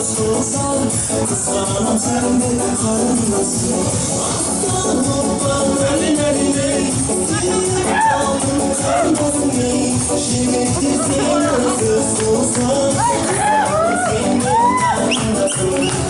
olsan kıskanam sende karnınasın. Aslan hoppan eline seni aldım karnasını. Şimdi seni kız olsan kıskanam sende karnınasın.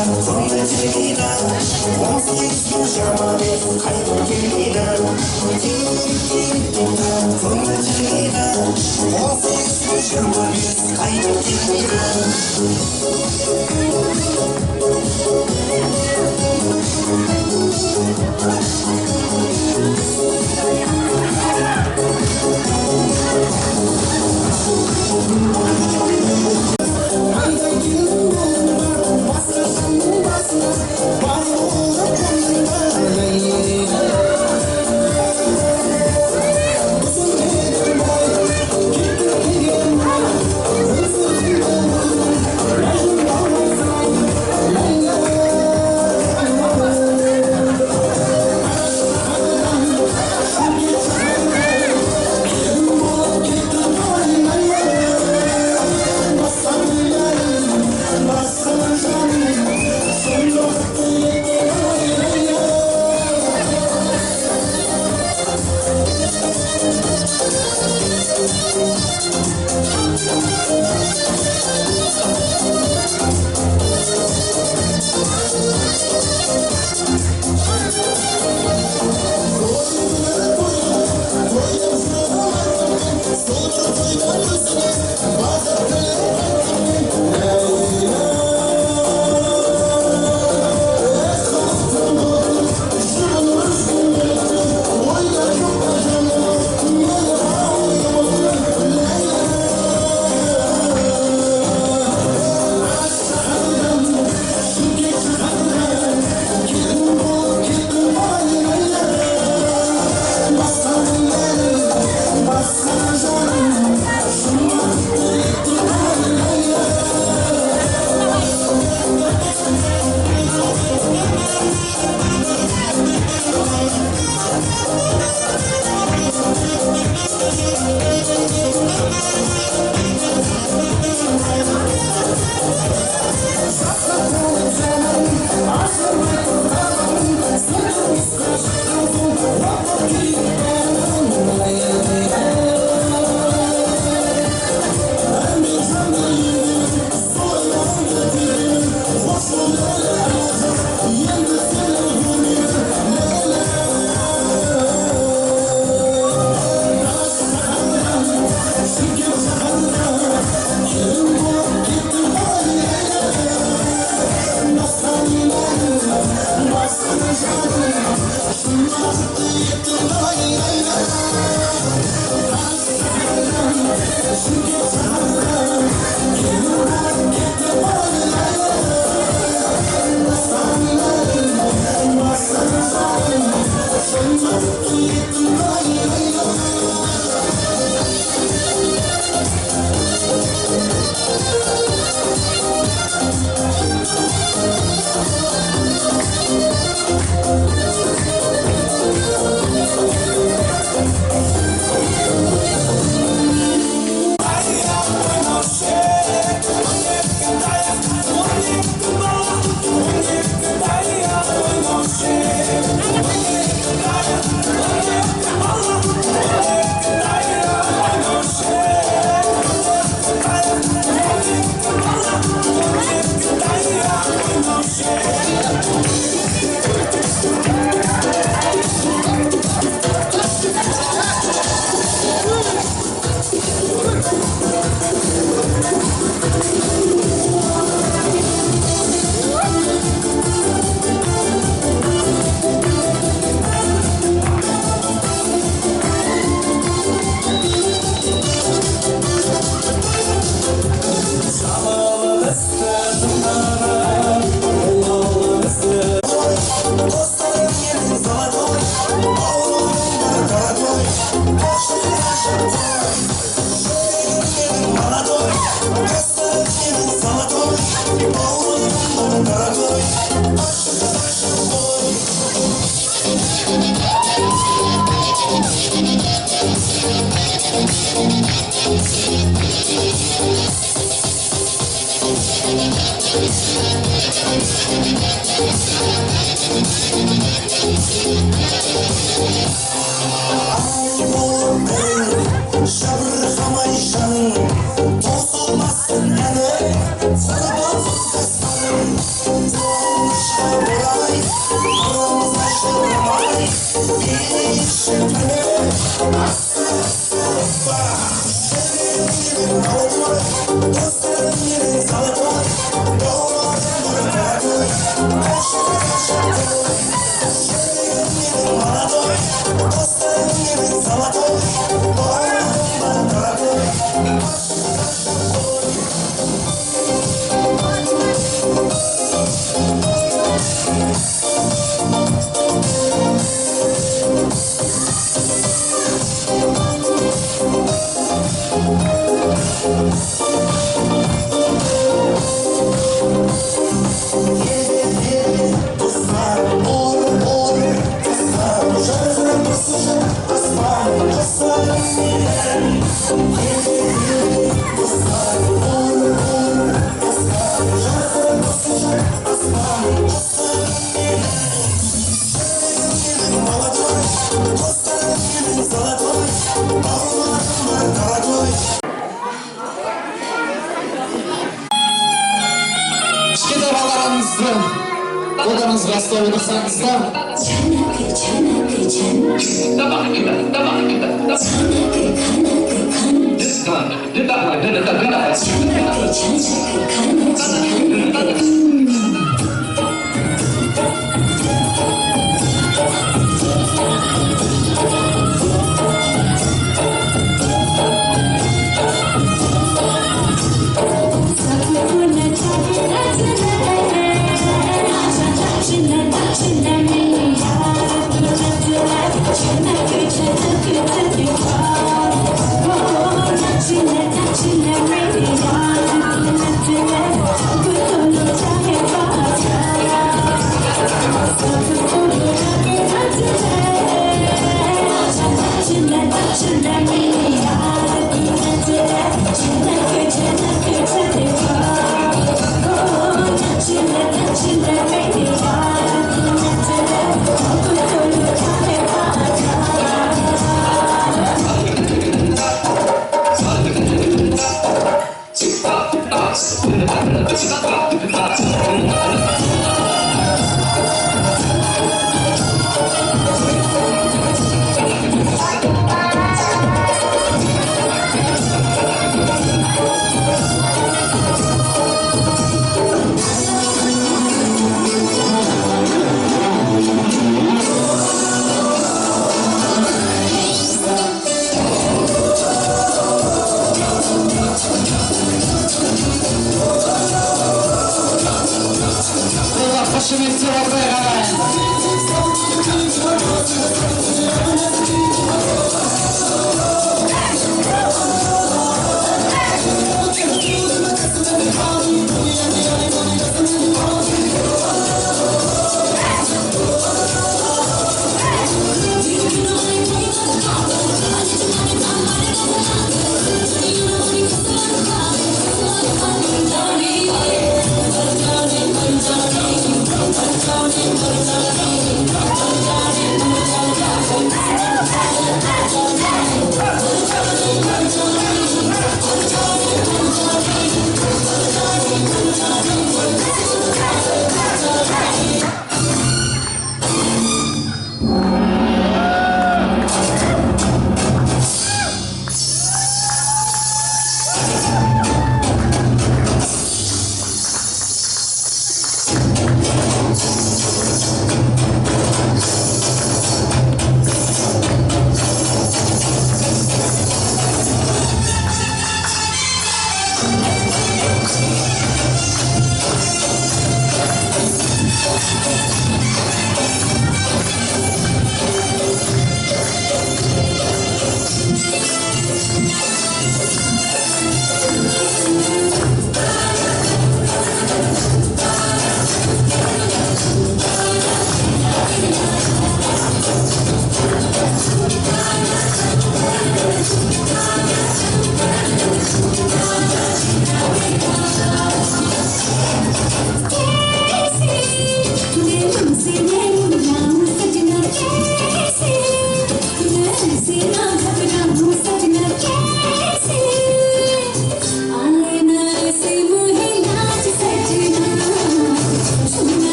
Konuşmayla Konuşmayla Jamali Kaybettiğiyle Konuşmayla Konuşmayla Jamali Kaybettiğiyle Bozulmasın hele, sana bozulmasın. aranızda odanızda hasta olursanız da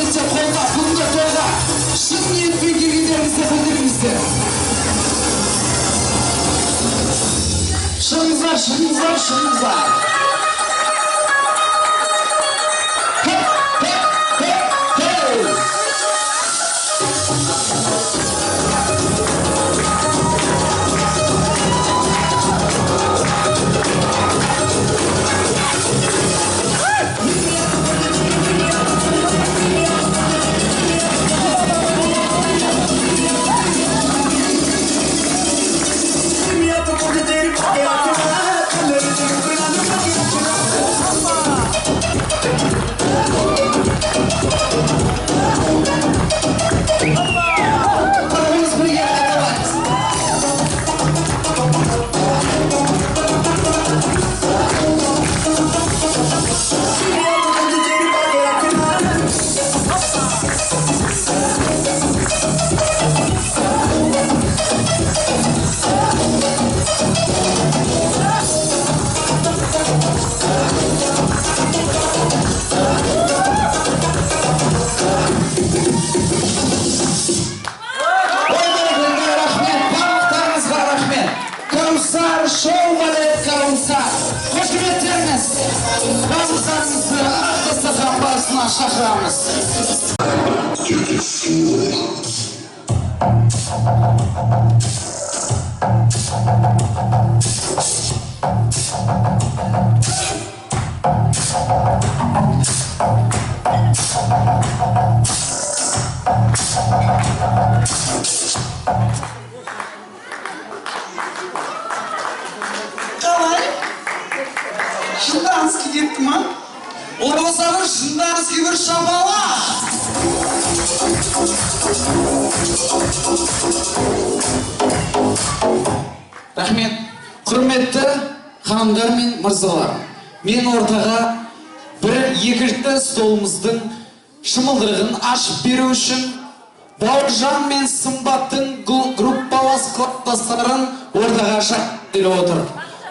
Koşumuzca kolda, bunda dolda. Şimdi bilgi liderimizde, fındırimizde. Şınız var, şınız var, şınız var. Hep, hep, hep, hep. арасына шақырамыз. Қалай? Жынданский кетті ма? Ол болса бір жынданский бір шапала. Рахмет. Құрметті ханымдар мен мырзалар. Мен ортаға бір екінші столымыздың шымылдырығын ашып беру үшін Бауыржан мен Сымбаттың группалас кластастарын ортаға шақырып отыр.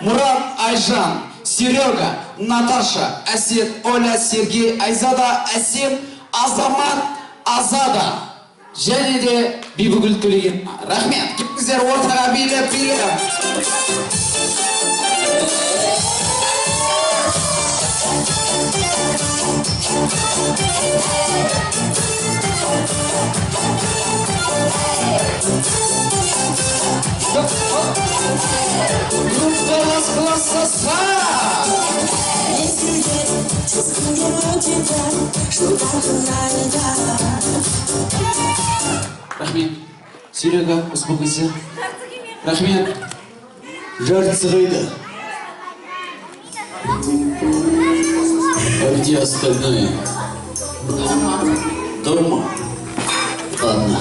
Мұрат, Айжан, Серега, Наташа, Әсет, Оля, Сергей, Айзада, Әсем, Азамат, Азада және де Бибігүл Төлеген. Рахмет, кеттіңіздер ортаға билеп. Группалас кластастар! Если нет, чувствую тебя, что так иногда. Рахмет. Серега, успокойся. Рахмет. Жартысы қайда? А где остальные? Дома? Ладно.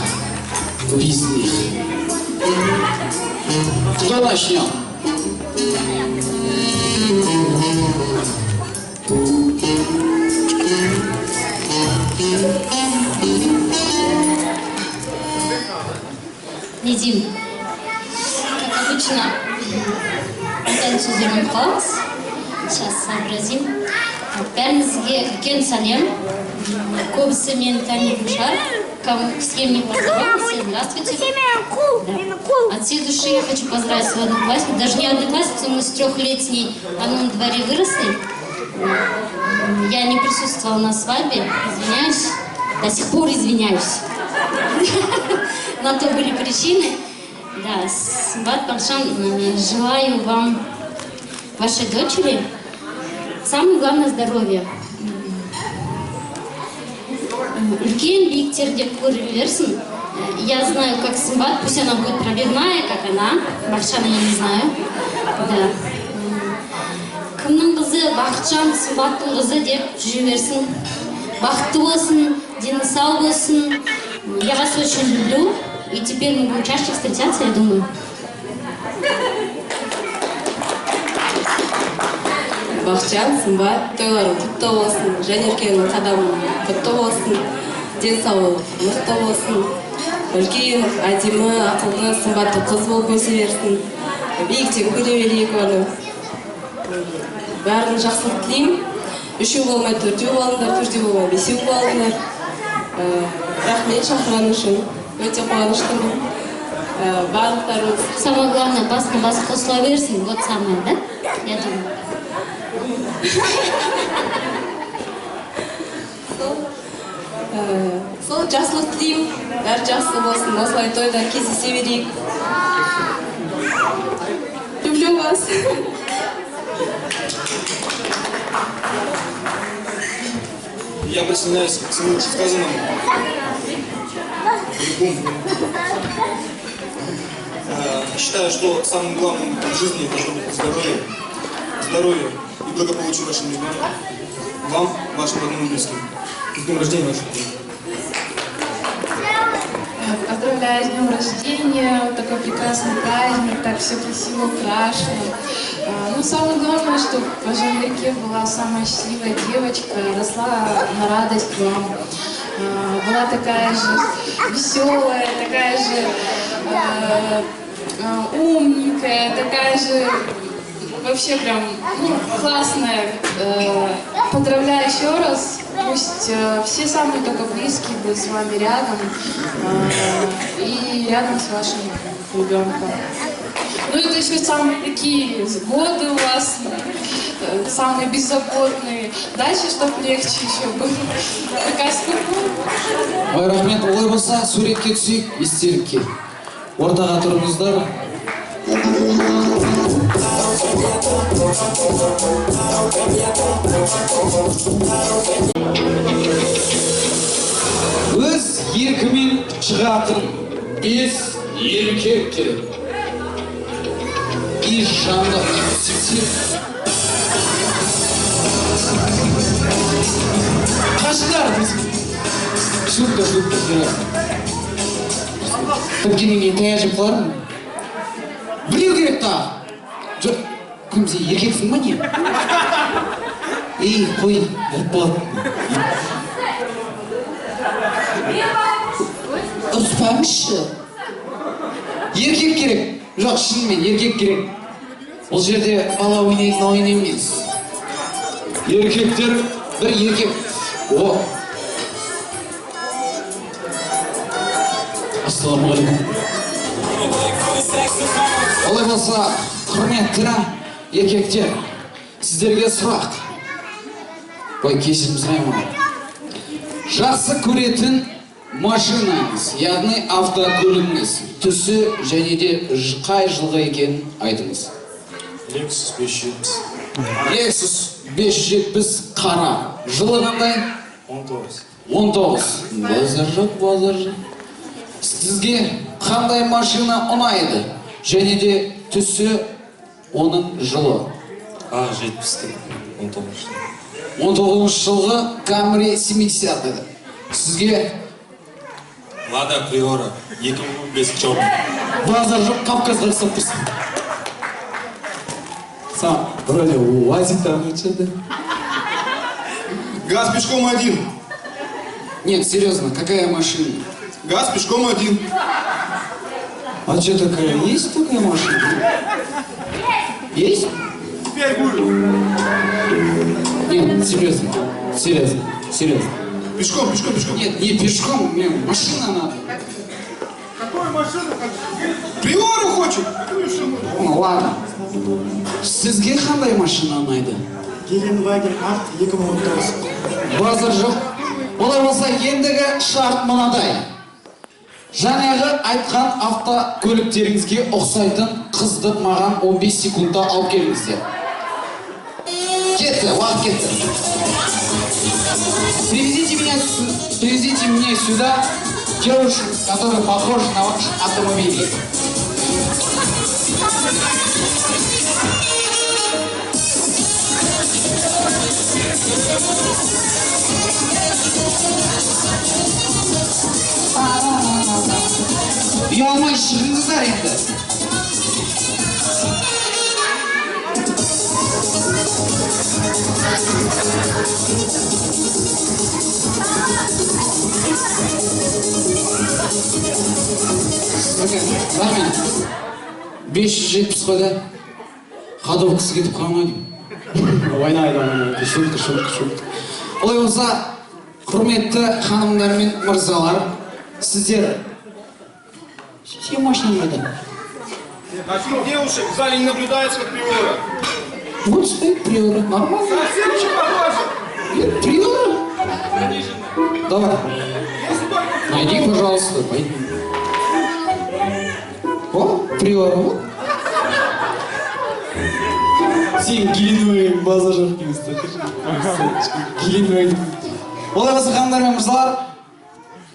Без них. Кто начнет? Недим, как обычно, дәл сөздермен қаламыз. Сейчас сообразим. Бәріңізге үлкен сәлем. Көбісі мені танитын шығар. С кем не поздоровался, здравствуйте. Да. От всей души я хочу поздравить свою одноклассницу. Даже не одноклассницу, мы с 3-летней в одном дворе выросли. Я не присутствовала на свадьбе, извиняюсь. До сих пор извиняюсь. На то были причины. Да, Сымбат, Бауыржан, желаю вам, вашей дочери, самое главное здоровье. Үлкен биіктерде көріп берсін. Я знаю, как Сымбат, пусть она будет пробивная, как она. Бақытжана я не знаю. Да. Кімнің қызы, Бақытжан, Сымбаттың қызы деп жүре берсін. Бақытты болсын, дені сау болсын. Я вас очень люблю. И теперь мы будем чаще встречаться, я думаю. Бақытжан, Сымбат, тойларың құтты болсын, Жанеркенің қадамың құтты болсын, денсаулық мықты болсын, үлкен, әдемі, ақылды, Сымбатты қыз болып өсе берсін, биіктен көре берейік оны. Бәрін жақсылық тілеймін. 3 болмай 4 болыңдар, 4 болмай 5 болыңдар. Рахмет шақырғаны үшін. Өте қуаныштымын. Барлықтарыңыз. Самое главное, бас қосыла берсін, вот самое, да? Я думаю. Сол жақсылық тілеймін. Бәрі жақсы болсын. Осылай тойда кездесе берейік. Люблю вас. Я присоединяюсь к всему сказанному. Считаю, что самым главным в жизни должно быть здоровье. Здоровье и благополучие вашим людям. Вам, вашим родным и близким. С днем рождения ваших детей. Поздравляю с днем рождения, такой прекрасный праздник, так все красиво украшено. Ну, самое главное, что в Жанерке была самая счастливая девочка, росла на радость вам. Была такая же веселая, такая же умненькая, такая же вообще прям классная. Поздравляю еще раз. Пусть все самые только близкие будут с вами рядом и рядом с вашим ребенком. Ну это еще самые такие годы у вас самый беззаботный. Дальше, чтобы легче еще было. Такая скупая. Ой, рахмет. Олай болса, суретке түсейік, естелікке. Ортаға тұрыңыздар. Өз еркімен шығатын бес еркек керек. И жанды қашыңдар біз. Шутка. Біткеннен кейін таяжып қалармын. Білеу керек та. Жоқ, кім сен еркексің ба не? Ей, қой, біліп болады. Ұрыспаңызшы. Еркек керек. Жоқ, шынымен еркек керек. Бұл жерде бала ойнайтын ойын емес. Еркектер бір еркек. О. Ассаламағалейкум. Олай болса, құрметті еркектер, сіздерге сұрақ. Ой, кешірім сұраймын. Жақсы көретін машинаңыз, яғни автокөлігіңіз, түсі және де қай жылғы екенін айтыңыз. Lexus 570. Lexus 570 қара. Жылы қандай? 19. 19. Базар жоқ. Сізге қандай машина ұнайды? Және де түсі оның жылы. А70. 19. 19 жылғы Camry 70. Сізге Lada Priora. 2005 черный. базар жоқ, Кавказға ұқсап тұрсың. Сам, вроде УАЗик-то включили. ГАЗ пешком 1. Нет, серьезно, какая машина? ГАЗ пешком 1. А что такая? Есть такая машина? Есть? Теперь будет. Нет, серьезно. Пешком. Нет, не пешком, мне машина надо. Какую машину хочешь? Приору хочешь? Ну ладно. Сізге қандай машина ұнайды? Геленваген Арт 2019. Базар жоқ. Олай болса, ендігі шарт мынадай. Жаңағы айтқан автокөліктеріңізге ұқсайтын қызды маған 15 секундта алып келіңіздер. Кетті, уақыт кетті. Привезите мне сюда девушек, которые похожи на ваш автомобиль. Ұялмай шығыңыздар енді. Рахмет. 570 қойда ходовкасы кетіп қалмайды. Ойнайды. Шутка. Олай болса, құрметті ханымдар мен мырзалар, сіздер все машина это. Один девушек в зале не наблюдается, как Приора. Вот стоит Приора. Нормально. Совсем очень похоже. Нет, Приора. Давай. Найди, пожалуйста. Пойди. О, Приора. Вот. Сен Гелиновый база жоқ дейсің. Гелиновый. Олай болса, ханымдар мен мырзалар,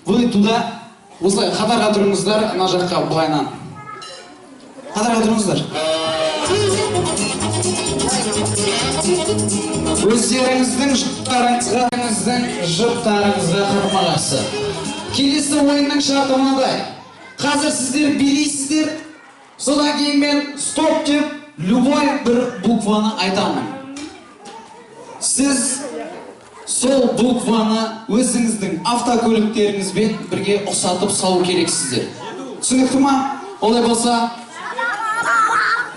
вы туда. Осылай қатарға тұрыңыздар, ана жаққа былайынан. Қатарға тұрыңыздар. Өздеріңіздің жұптарыңызға қармағасы. Келесі ойынның шарты мынадай. Қазір сіздер билейсіздер, содан кейін мен стоп деп любой бір букваны айтамын. Сіз сол букваны өзіңіздің автокөліктеріңізбен бірге ұқсатып салу керексіздер. Түсінікті ма? Олай болса,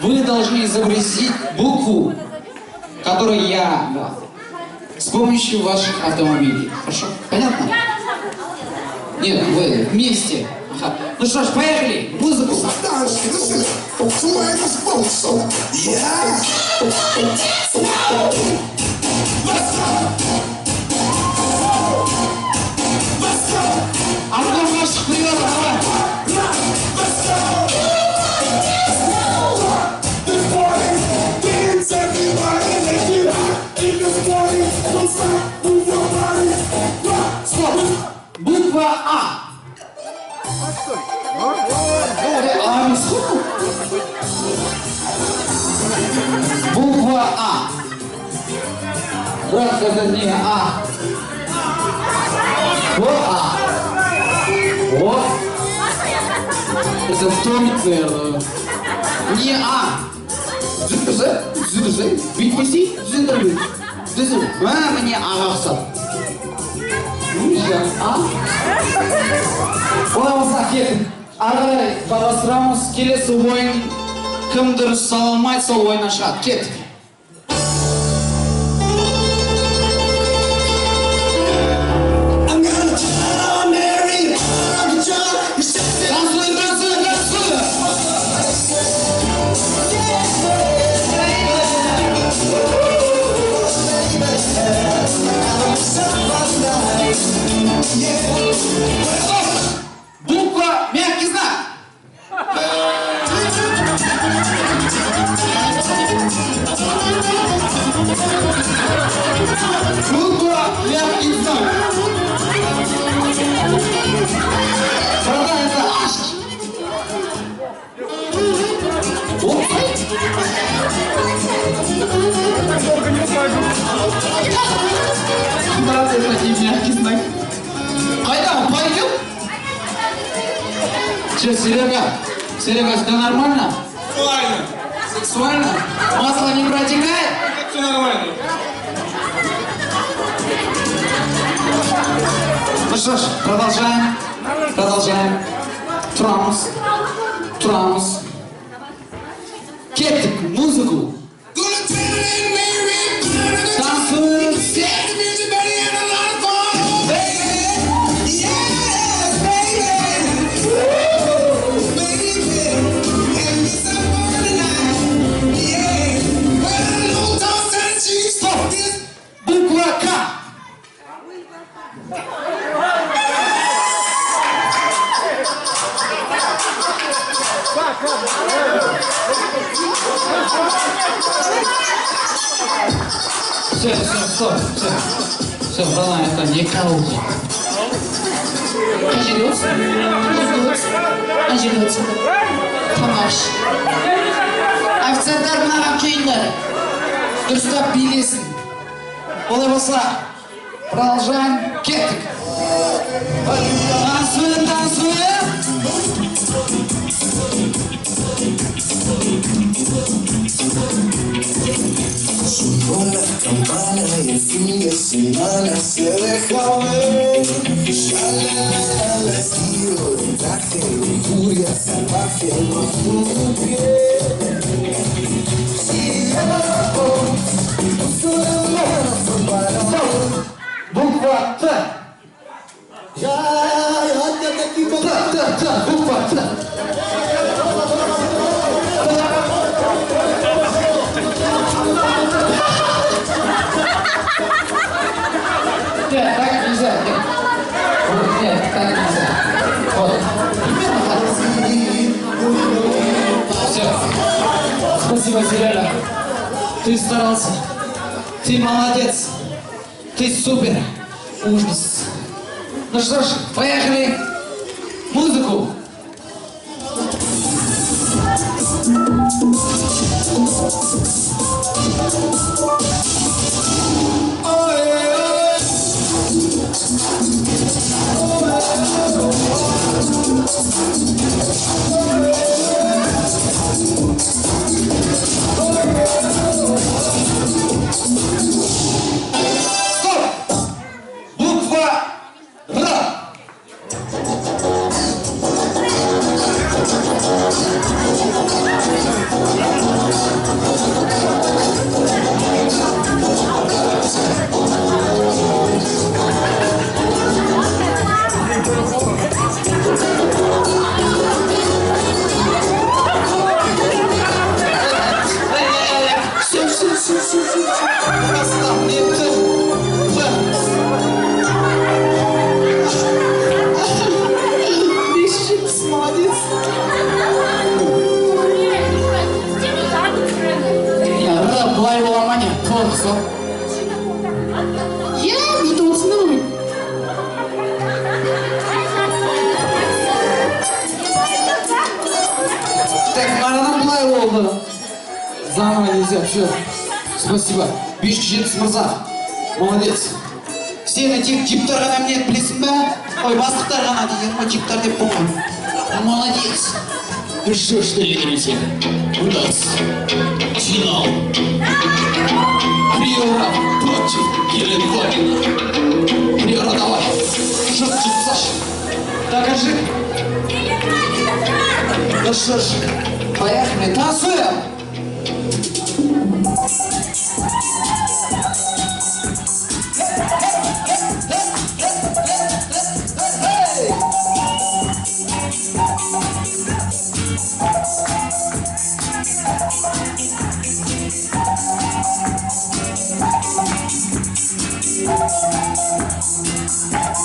вы должны изобразить букву, которую я дал, с помощью ваших автомобилей. Хорошо? Понятно? Нет, вы вместе. Ага. Ну что ж, поехали! Музыку! Yeah. Артқа шығып қойып давай. Буква А. Буква А. Брат, это не А. Вот А. Вот. Это вторник, наверное. Не А. Зүрзі. Бүйтмесей, зүндірбей. Зүзі. Міне Аға ұқсап. А? Олай болса кеттік. Ары қарастырамыз. Келесі ойын кім дұрыс сала алмайды, сол ойына шығады. Кеттік. Буква мягкий знак. Буква мягкий знак. Правда, это ашки. Брат, это не мягкий знак. Кайда, он пойдет? Че, Серега? Серега, все нормально? Сексуально. Сексуально? Масло не протекает? Все нормально. Ну что ж, продолжаем. Продолжаем. Трамс. Кеттик, музыку. Танцуем все. Буква К. Все, брала, это не караоке. Ажирется. Тамаш. Официанттар мынаған күйіңдер. Дұрыстап билесін. Олай болса, продолжаем. Кеттік. Танцуем. Sonó la campana y el fin de semana se deja ver. Shalala, estilo de traje, lujuria salvaje, bajo tu piel. Y puso la mano para Буква Т. Буква Т. Нет, так нельзя. Нет, так нельзя. Вот. Все. Спасибо, Серега. Ты старался. Ты молодец. Ты супер. Ужас. Ну что ж, поехали. Музыку. Заново нельзя, все. Спасибо. Бишкжетс мырза. Молодец. Сені тек типтар ғана мінет білесің бе? Ой, бастықтар ғана деген ой, типтар деп болған. Молодец. Ну что ж, зрители, у нас финал. Приора против Еленкорина. Приора, давай. Жестче, Саша. Докажи. Ну что ж, поехали, танцуем.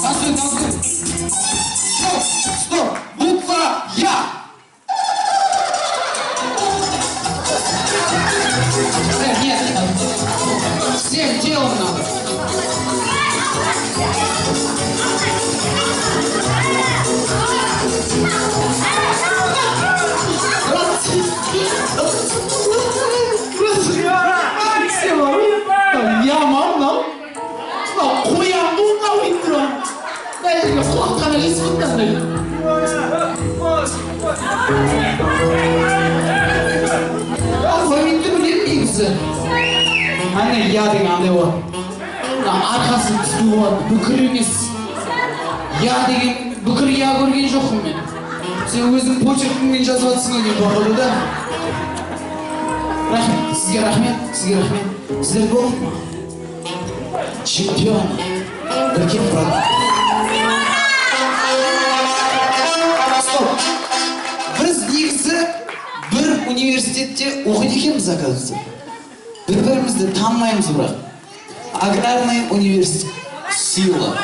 Танцуй, танцуй. Стоп, стоп. Буква Я. Нет, нет. Всем телом надо. Я мам, қоян болмау 힘들어. 나 이거 құлақтан естімейді. Қоймайды білем негізі. Ана я деген андай болады. Арқасын түзу болады, бүкір емес. Я деген бүкір я көрген жоқпын мен. Сен өзің почеркіңмен жазып жатсың деген болады да. Рахмет, сізге рахмет, сізге рахмет. Сіздер болды ма? Чемпион. Бірге брат. Стоп. Біз негізі бір университетте оқиды екенбіз, оказывается. Бір-бірімізді танымаймыз бірақ. Аграрный университет. Сила.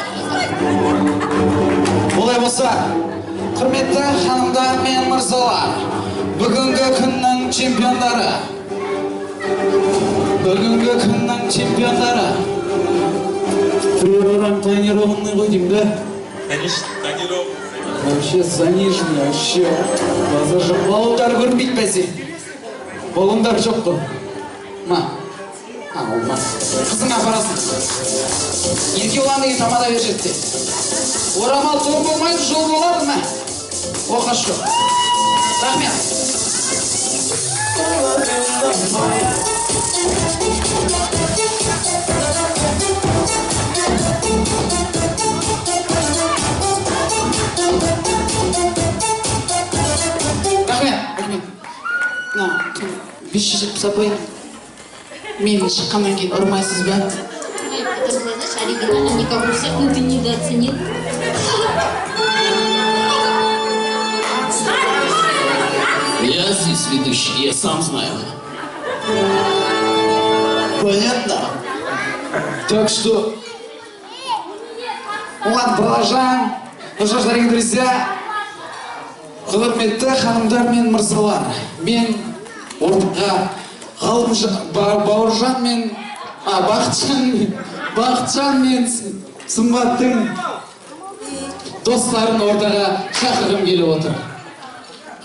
Олай болса, құрметті ханымдар мен мырзалар, бүгінгі күннің чемпиондары. Бүгінгі күннің чемпиондары. Природам тонированный ғой деймін да? Конечно, тонированный. Вообще заниженный, вообще. Даже баллондар көрмейді бәсе. Баллондар жоқ қой. Ма. Олмас. Қызыңа апарасың. Еркеуан деген тамада бер жетті. Орамал тон болмайды, жол болады ма? Оқаш жоқ. Рахмет. Рахмет. На, 570 апайын. Мен шыққаннан кейін ұрмайсыз ба? Это было, знаешь, оригинально, никого всех, но ты недооценил. Я здесь ведущий, я сам знаю. Понятно? Так что... Вот, балажан, ну что ж, дорогие друзья, құрметті ханымдар мен мырзалар, мен ортаға Бауыржан мен Бақытжан мен Сымбаттың достарын ортаға шақырғым келіп отыр.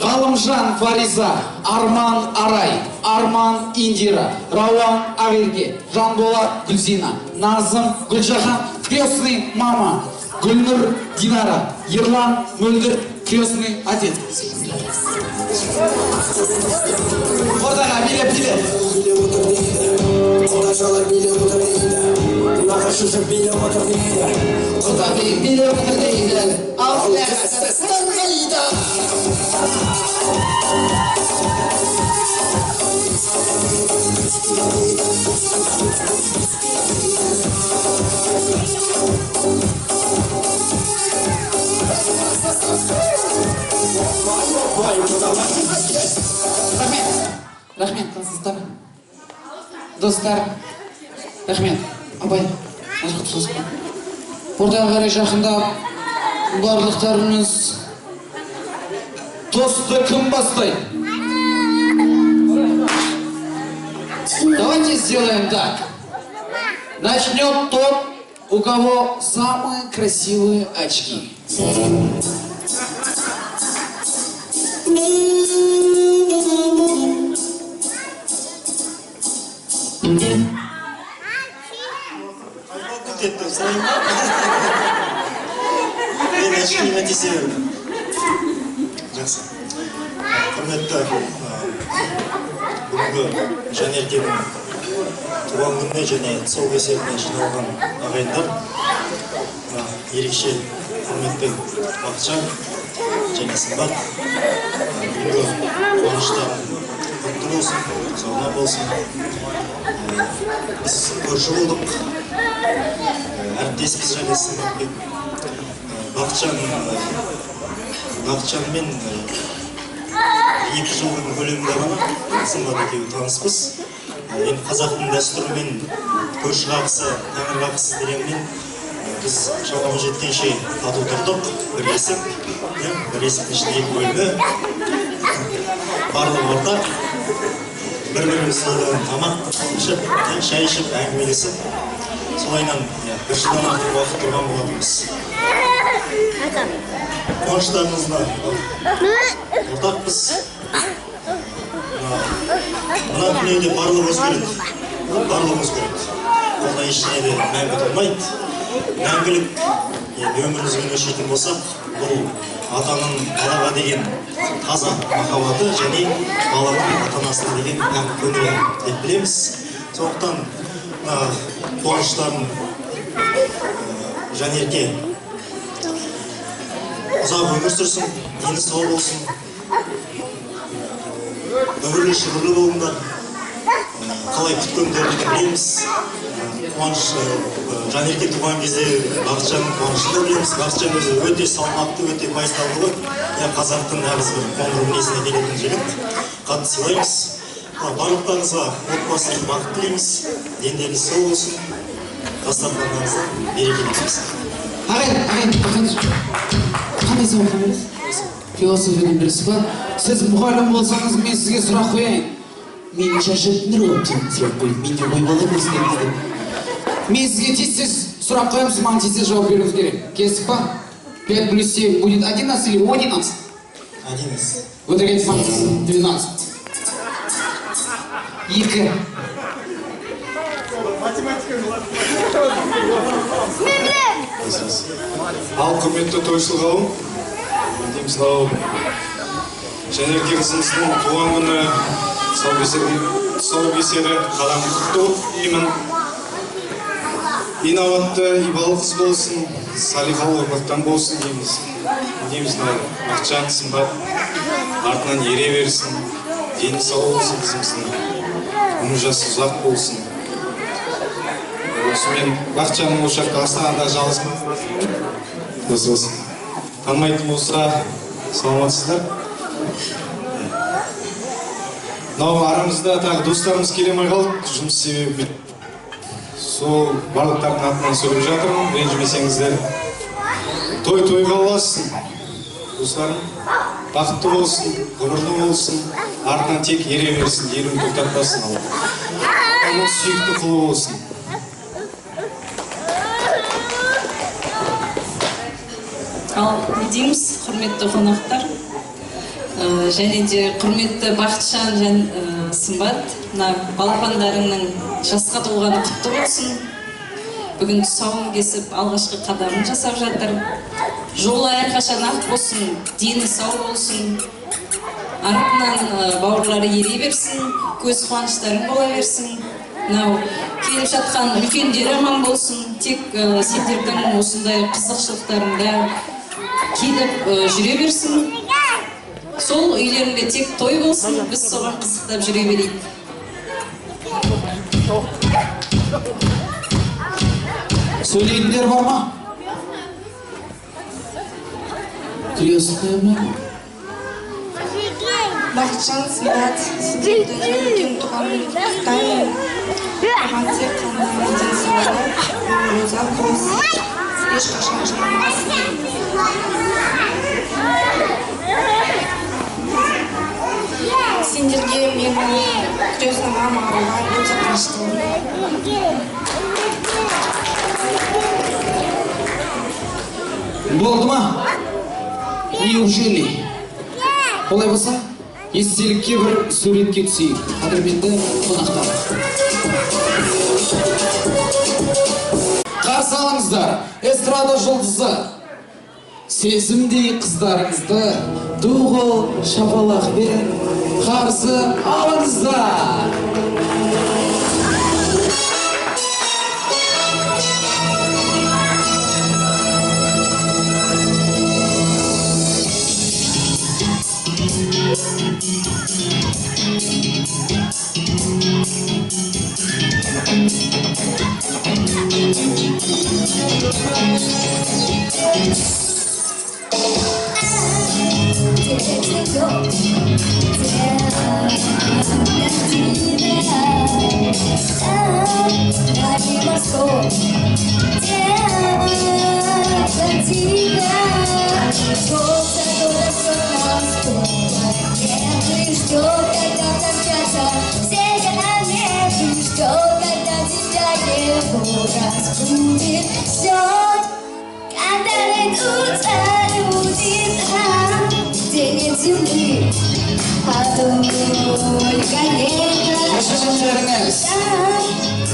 Ғалымжан Фариза, Арман Арай, Арман Индира, Рауан Ақерке, Жанболат Гүлзина, Назым Гүлжахан, крестный мама, Гүлнұр Динара, Ерлан Мөлдір, крестный отец. Ортаға билеп. Рахмет, достар. Рахмет, абай, азық тұсызға. Ортаға қарай жақындап, барлықтарымыз тосты кім бастайды? Давайте сделаем так. Начнет тот, у кого самые красивые очки. Кетті, сұрайын ба? Мен әшкеймен десе бердім. Жақсы. Құрметті бүгінгі Жанеркенің туған күніне және тұсаукесеріне жиналған ағайындар, ерекше құрметті Бақытжан және Сымбат, бүгінгі қуаныштарың құтты болсын, саулы болсын. Біз көрші болдық, әріптеспіз және Сымбатпен. Бақытжанмен 2 жылдың көлемінде ғана Сымбат екеуі таныспыз. Енді қазақтың дәстүрімен көрші қақысы, тәңір қақысы дегенмен біз шамамыз жеткенше тату тұрдық, бір есік, бір есіктің ішінде 2 бөлме, барлық ортақ, бір-бірімізді тамақ ішіп, шай ішіп, әңгімелесіп, солайынан 1 жылдан артық уақыт тұрған болатынбыз. Қуаныштарымызға ортақпыз. Мына дүниеде барлығымыз көреді. Барлығымыз көреді. Қолда ештеңе де мәңгі тұрмайды. Мәңгілік өмірімізбен өшетін болсақ, бұл атаның балаға деген таза махаббаты және баланың ата-анасына деген мәңгі көңілі деп білеміз. Сондықтан қуаныштарын Жанерке ұзақ өмір сүрсін, дені сау болсын, өмірлі шүбірлі болыңдар. Қалай күткендерді білеміз. Қуаныш Жанерке туған кезде Бақытжанның қуанышында білеміз. Бақытжан өзі өте салмақты, өте байсалды. Қазақтың нағыз бір қоңыр мінезіне келетін жігіт. Қатты сыйлаймыз. Барлықтарыңызға отбасылық бақыт тілейміз. Дендеріңіз сау болсын. Дастархандарыңызға береке тілейміз. Ағайын, қандай сауал қойыңыз? Философиядан бірісі бар. Сіз мұғалім болсаңыз, мен сізге сұрақ қояйын. Мен шаршаттыңдар ғой деген сұрақ қойып, мен де ой бала өзіңіздер. Мен сізге тез-тез сұрақ қоямын, сіз маған тез-тез жауап беруіңіз керек. Келістік па? 5 плюс 7 будет 11 или 11? 11. Выдвигайте сам 12. 2. Ал құрметті тойшыл қауым, Жанерке қызымыздың туған күні тұсаукесері қадамы құтты деймін. Инабатты, ибалы қыз болсын, салиқалы ұрпақтан болсын дейміз. Бақытжан, Сымбат артынан ере берсін, дені сау болсын қызымыздың, өмір жасы ұзақ болсын. Осымен Бақытжанның осы жақта Астанада жалғыз болсын. Танымайтын болса, саламатсыздар. Мынау арамызда тағы достарымыз келемей қалды, жұмыс себебі. Сол барлықтардың атынан сөйлеп жатырмын, ренжімесеңіздер. Той-тойға ұласын, достарым. Бақытты болсын, ғұмырлы болсын, артынан тек ере берсін, елін тоқтатпасын. Оның сүйікті құлы болсын. Ал не дейміз, құрметті қонақтар, және де құрметті Бақытжан және Сымбат, балапандарыңның жасқа толғаны құтты болсын. Бүгін тұсауын кесіп, алғашқы қадамын жасап жатыр. Жолы әрқашан ақ болсын, дені сау болсын. Артынан бауырлары ере берсін, көз қуаныштарың бола берсін. Келіп жатқан үлкендер аман болсын, тек сендердің осындай қызықшылықтарында келіп жүре берсін. Сол үйлерінде тек той болсын, біз соған қызықтап жүре берейік. Сөйлейтіндер бар ма? Күлесіздер ме? Бақытжан, Сымбат, сіздерді үлкен туған күніңізбен құттықтаймын. Оған тек қана денсаулық, ұзақ болсын, ешқашан жыламасын. Сендерге менің күресім амалға өте қаштым. Болды ма? Неужели? Олай болса, естелікке бір суретке түсейік. Қадірменді қонақтар. алыңыздар эстрада жұлдызы сезімдей қыздарыңызды ду қол шапалақпен қарсы алыңыздар.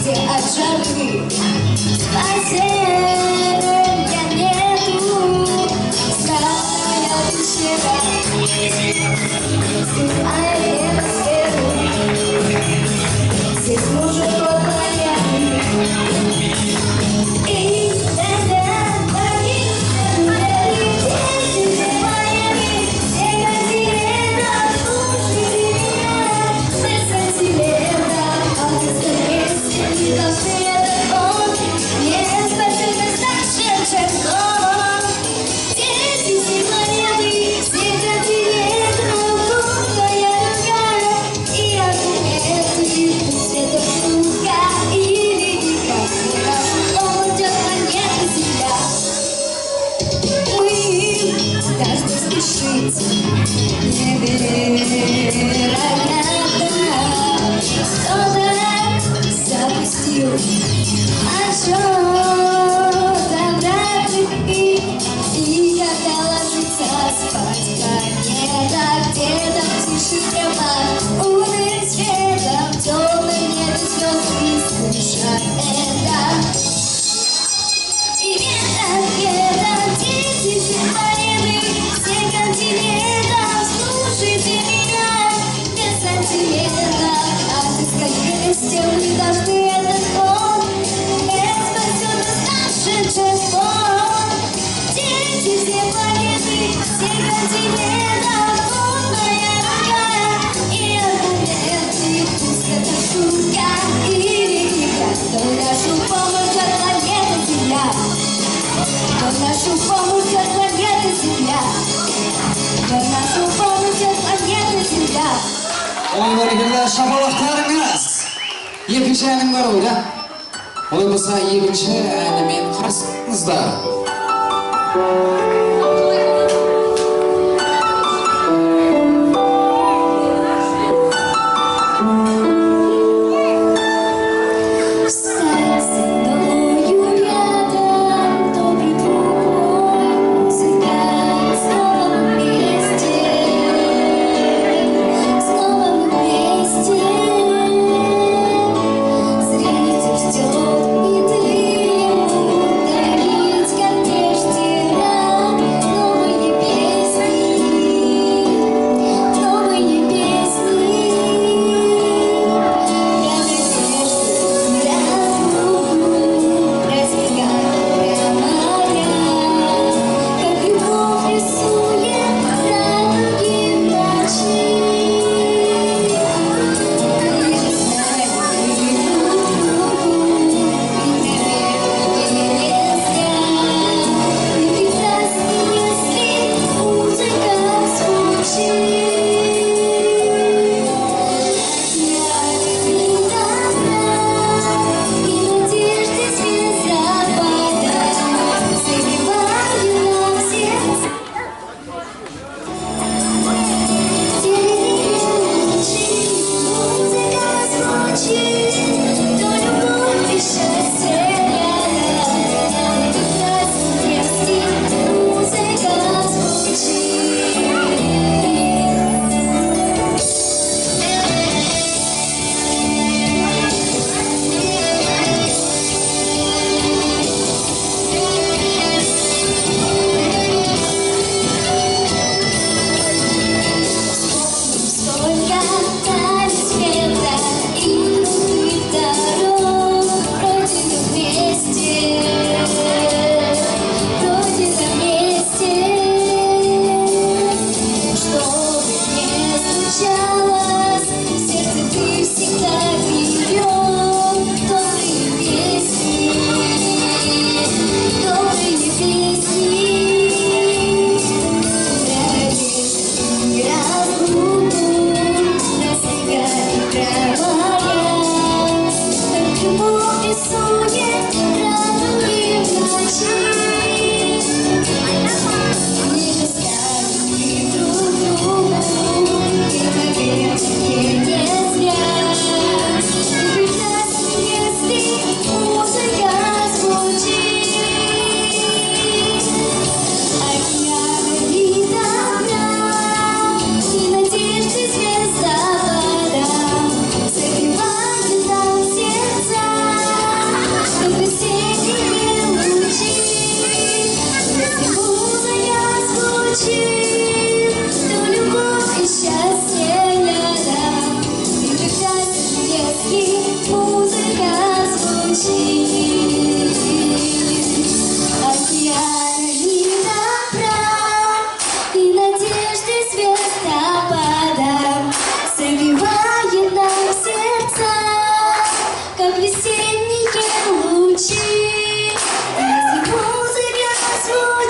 Где от жары спасения нету, знаю вчера, снимая сферу, здесь может поклоняться. И тогда погибнет дети моими, все континентов, слушайте меня, мы континентов, а ты скорее не должны этот он, не способен старше, чем он. Дети все планеты, все континентов, твоя рука и аргументы, цветов штука или никак. Должны спешить невероятно. Кто-то запустил отчет обратный, и когда ложится спать планета, где-то в тиши прямо умным светом, темным небе звезды слышат это. И это дети все планеты, все континентов, слушайте меня, без сантиментов, отыскать вместе мы должны этот фон, это спасет нас старше, чем он. Дети все планеты, все континентов, полная рука и аргументы, пусть это шутка или игра, кто нашу помощь от планеты Земля. В нашу помощь от планеты Земля. В нашу помощь от планеты Земля. Ой, бәрекелді, шапалақтарыңыз. Екінші әнім бар ғой, да? Олай болса, екінші әнімен қарасыңыздар. Ждет и требует дарить, как прежде.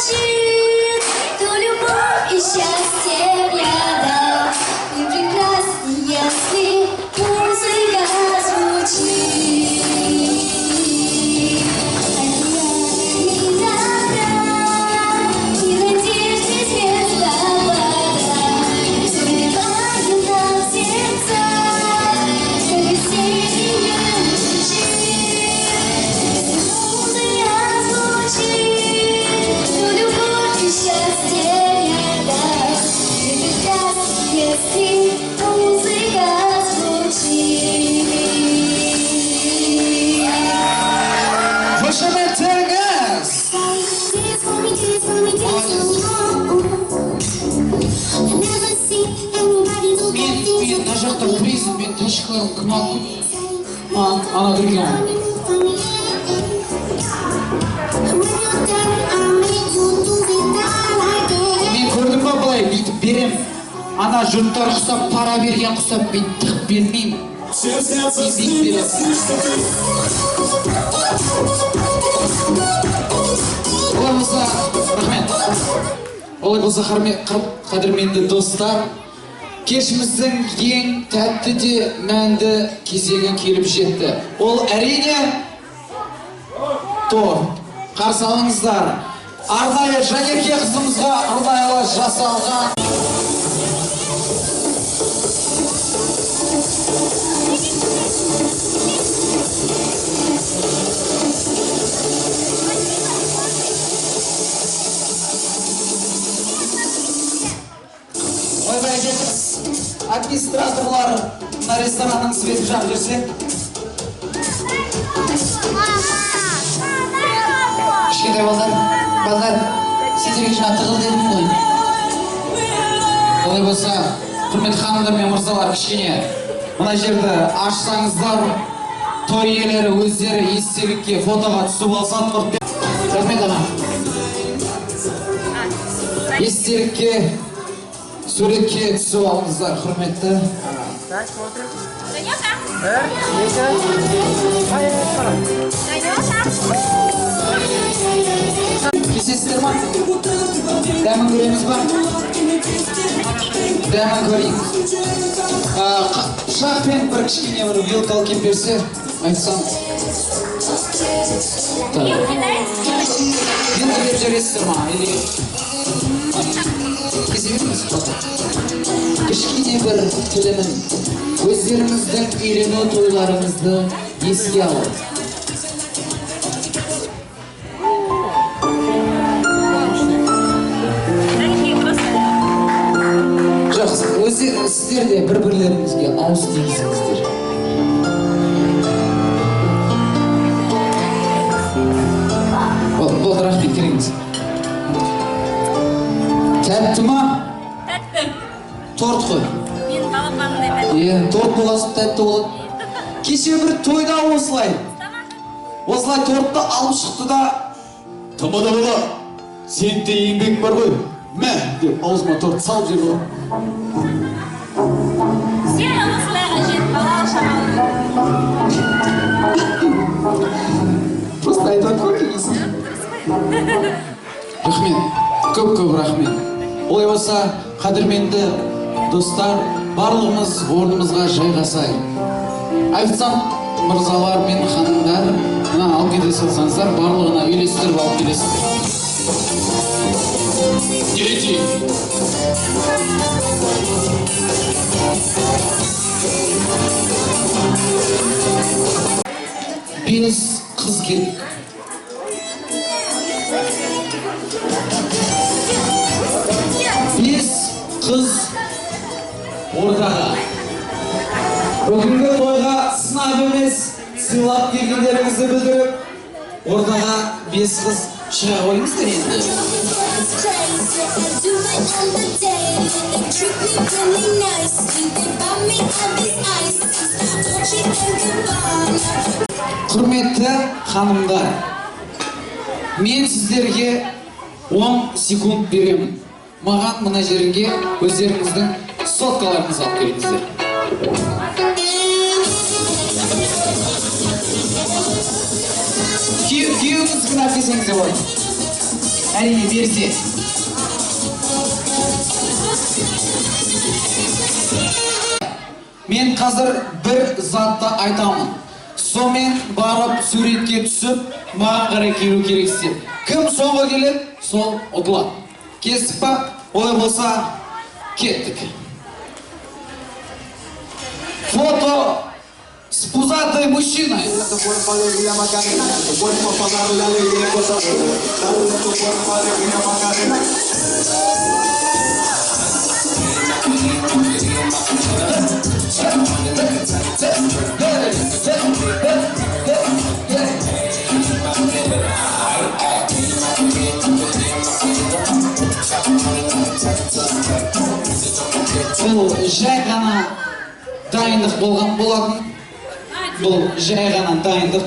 звучит, то любовь и счастье рядом. И прекрасно, если музыка звучит. И надежде звездопада согревает нам сердца, как весенним звучит. Музыка звучит, то любовь и счастье рядом. И прекрасно, если музыка звучит. Қошеметтеріңіз! Dance for me, dance for me, dance for me. I never see anybody do that Мен thing мына жақта призм, мен ташқыларым кім алды? Ана дүрген. for me. When you're done, I'll make you do it like that. Мен көрдім ба былай бүйтіп берем. Ана жұрттар құсап, пара берген құсап, мен тық бермеймін. Мен бүйтіп берем. Олай болса, рахмет. Олай болса, қадірменді достар, кешіміздің ең тәтті де мәнді кезегі келіп жетті. Ол әрине торт. Қарсы алыңыздар. Арнайы Жанерке қызымызға арнайы жасалған. Ойбай жетіңіз, администраторлар мына ресторанның светін жағып жүрсе. Кішкентай балдар, сіздерге жаңа тығыл дедім ғой. Олай болса, құрметті ханымдар мен мырзалар, кішкене мына жерді ашсаңыздар, той иелері өздері естелікке фотоға түсіп алса тұрып. Рахмет ана. Естелікке, суретке түсіп алыңыздар, құрметті. Кесесіздер ма? Дәмін көреміз ба? Дәмін көрейміз. Шақпен бір кішкене бір вилкалы кеп берсе, айтсам. Вилка беріп жүресіздер ма? Кесе береміз? Кішкене бір тілімін. Өздеріңіздің үйрену тойларыңызды еске алып. Жоқ, сіздер де бір-бірлеріңізге ауыз тигізіңіздер. Болды, рахмет, келіңіз. Тәтті ма? Тәтті. Торт қой. Мен балапанымдай тәтті. Торт боласың, тәтті болады. Кеше бір тойда осылай тортты алып шықты да, «Тымада бала, сенде еңбек бар ғой, мә!» деп аузыма торт салып жеп алып. Сен осылай қажет, бала шамалы. Просто айтып көрдіңіз. Рахмет, көп рахмет. Олай болса, қадірменді достар, барлығымыз орнымызға жайғасайық. Официант мырзалар мен ханымдар, мына алып кете салсаңыздар, барлығына үйлестіріп алып келесіздер. Келети. Бес қыз керек. Бес қыз ордаға. Бүгінгі тойға сынап емес, сыйлап келгендеріңізді білдіріп, ордаға бес қыз шыға қойыңыздар енді. It's crazy, I do it on the daily. They treat me really nicely. They buy me all this ice. Dolce and Gabbana. Құрметті ханымдар, мен сіздерге 10 секунд беремін. Маған мына жерге өздеріңіздің соткаларыңызды алып келіңіздер. Күйеуіңіз күн әпкесеңіз болады. әрине берсе. Мен қазір бір затты айтамын. Сонымен барып суретке түсіп, маған қарай келу керексіздер. Кім соңғы келеді, сол ұтылады. Кестік па? Олай болса, кеттік. Фото с пузатой мужчиной. Бұл жай ғана дайындық болған болатын. Бұл жай ғана дайындық.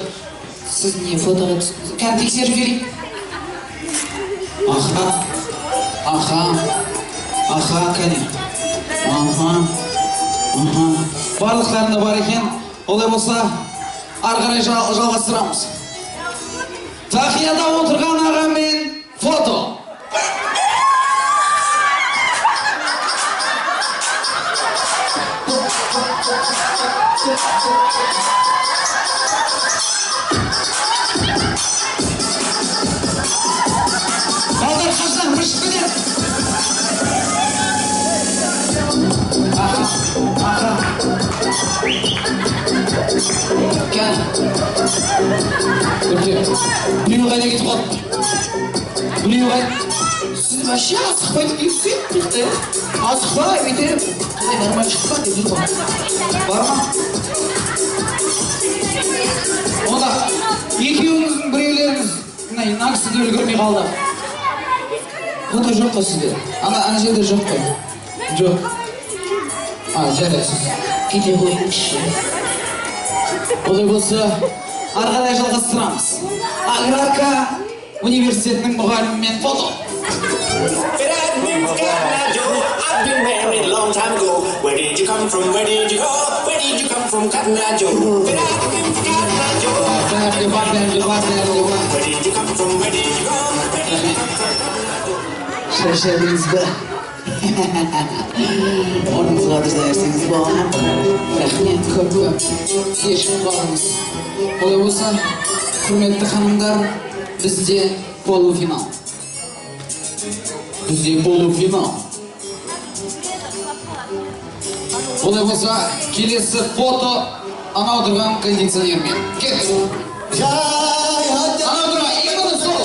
Сіз не фотоға түстіңіз? Кән тексеріп жіберейік. Аха, кәне. Барлықтарында бар екен. Олай болса, арғарай жалғастырамыз. Тақияда отырған ағамен фото. Балдар қашан біршіп кетеді. Аха. Кән. Үрде. Біреу қайда кетіп қалды? Біреу қайда? Сіз вообще асықпайды кетсек? Асықпай, бейтер. Нормально шықпа деп жүр ғой. Бар ма? Онда, екеуіңіздің біреулеріңіз мына кісіде үлгірмей қалды. Фото жоқ қой сізде. Ана жерде жоқ қой. Жоқ. Жарайсыз. Кете қойыңызшы. Олай болса, арғарай жалғастырамыз. Аграрка университетінің мұғалімімен фото. I've been married a long time ago. Where did you come from? Where did you go? Where did you come from, Cotton Eye Joe? Where did you come from? Where did you go? Şaşırdınız be. Onu kadırlarsınız bana. Rahmet köpü. Geçip kalınız. Olay olsa, hürmetli hanımlar, bizde polufinal. Олай болса, келесі фото ана отырған кондиционермен. Кет! Ана отырған, именно сол!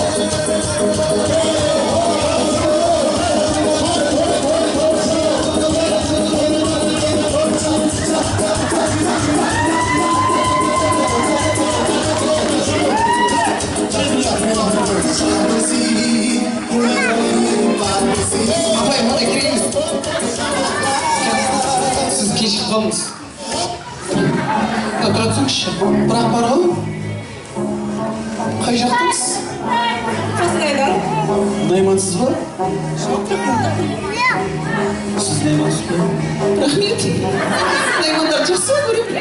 Апай, мынадай кереміз. Сіз кешіп қалыңыз. Тұра тұрыңызшы. Бірақ бар ғой? Қай жақтыңыз? Қасқайдан. Наймансыз ба? Сіз наймансыз ба? Рахмет. Наймандар жақсы көремін.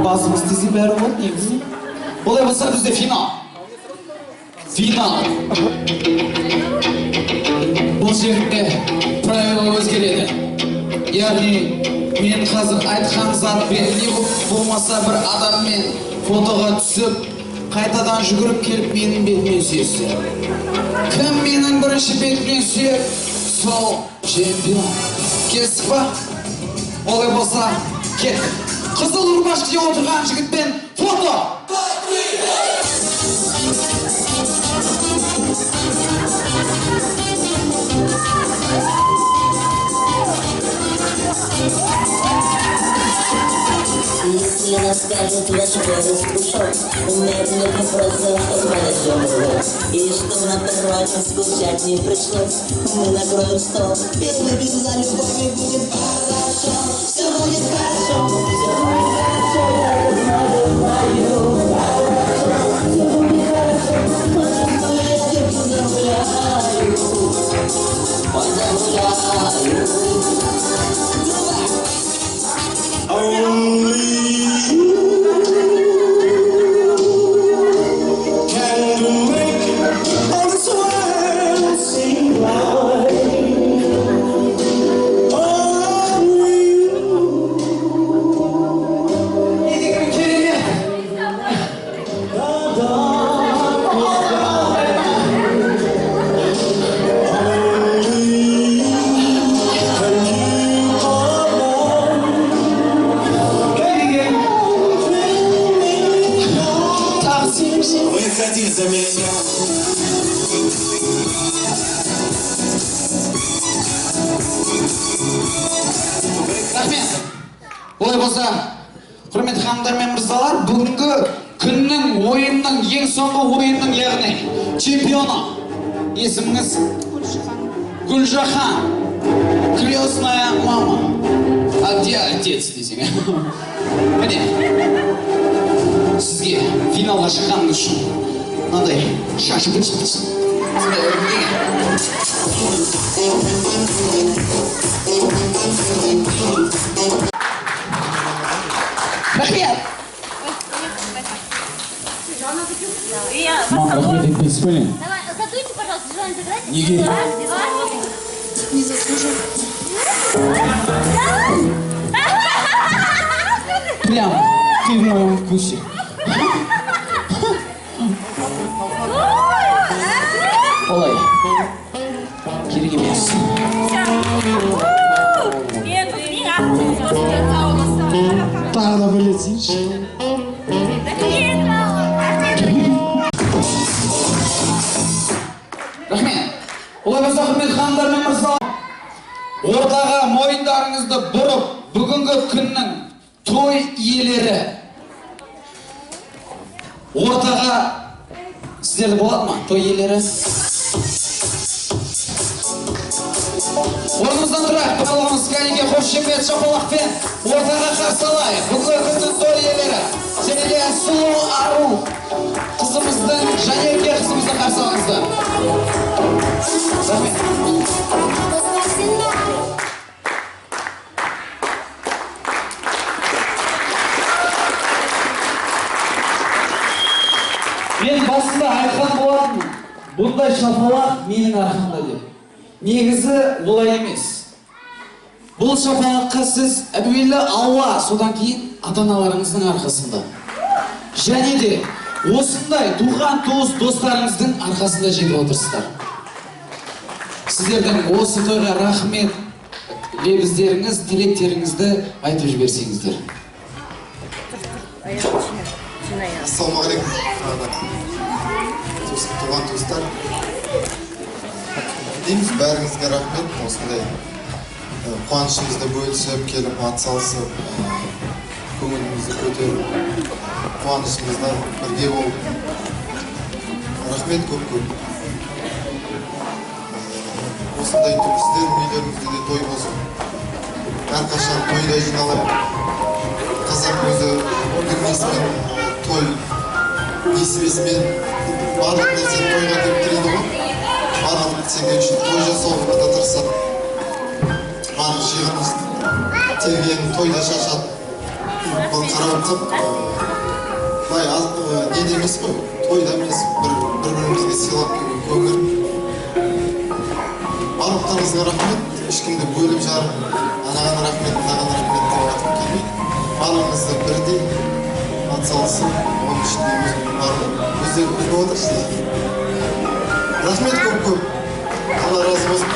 Басымыз тізе бәрі болады негізі. Олай болса бізде финал. Бұл жерде правила өзгереді. Яғни, мен қазір айтқан зат белгілі болмаса бір адаммен фотоға түсіп, қайтадан жүгіріп келіп менің бетімнен сүйесі. Кім менің бірінші бетімнен сүйер, сол чемпион. Кестік па? Олай болса, кет. Қызыл ұрмашке отырған жігітпен фото! Если она скажет вашу радость ушел, умеет просто подойдем. И что на природе скучать не пришлось, мы накроем стол. Первый бит за любовь и будет хорошо. Все будет хорошо, все будет хорошо. Я знаю, все будет хорошо. Я тебя поздравляю, поздравляю. Only Рахмет. Олай болса, құрметті ханымдар мен мырзалар, бүгінгі күннің ойынның ең соңғы ойынның яғни чемпионы. Есіміңіз Гүлжахан. Крестная мама. А где отец десең? Міне, сізге финалға шыққаныңыз үшін мынандай шашы бітші. Рахмет! Мама, рахмет етпейсіз бөлін. Давай, задуйте, пожалуйста, желание загадать. Неге? Не заслужил. Прям ты в моем вкусе. Олай. Керек емес. Тағы да білесейші. Рахмет. Олай болса, құрметті ханымдар мен мырзалар, ортаға мойындарыңызды бұрып, бүгінгі күннің той иелері ортаға сіздерде болады ма? Той иелері? Орнымыздан тұрайық, барлығымыз кәнеге қошемет шапалақпен ортаға қарсы алайық. Бүгінгі күннің той иелері және де сұлу ару қызымыздың, Жанерке қызымызды қарсы алыңыздар. Рахмет. Мен басында айтқан болатынмын, бұндай шапалақ менің арқамда деп. Негізі олай емес. Бұл шапалаққа сіз әуелі Алла, содан кейін ата-аналарыңыздың арқасында. Және де осындай туған туыс достарыңыздың арқасында жетіп отырсыздар. Сіздердің осы тойға рахмет лебіздеріңіз, тілектеріңізді айтып жіберсеңіздер. Ассалаумағалейкум. Туған туыстар. Дейміз бәріңізге рахмет. Осындай қуанышымызды бөлісіп, келіп атсалысып, көңілімізді көтеріп, қуанышымызда бірге болып. Рахмет көп-көп. Осындай сіздердің үйлеріңізде де той болсын. Әрқашан тойда жиналып, қазақ өзі білмесімен той несібесімен барлық нәрсе тойға деп тірейді ғой. Барлық нәрсеге үшін той жасауға да тырысады. Барлық жиғанымыз тергенін тойда шашады. Бұл қарауып қып, былай не демес қой, тойда емес, бір-бірімізге сыйлап көңіл. Барлықтарыңызға рахмет, ешкімді бөліп жарып, анаған рахмет, мынаған рахмет деп айтып келмейді. Барлығыңызды бірдей атсалысып, оның ішінде өздері біліп отырсыздар. Рахмет көп-көп. Алла разы болсын.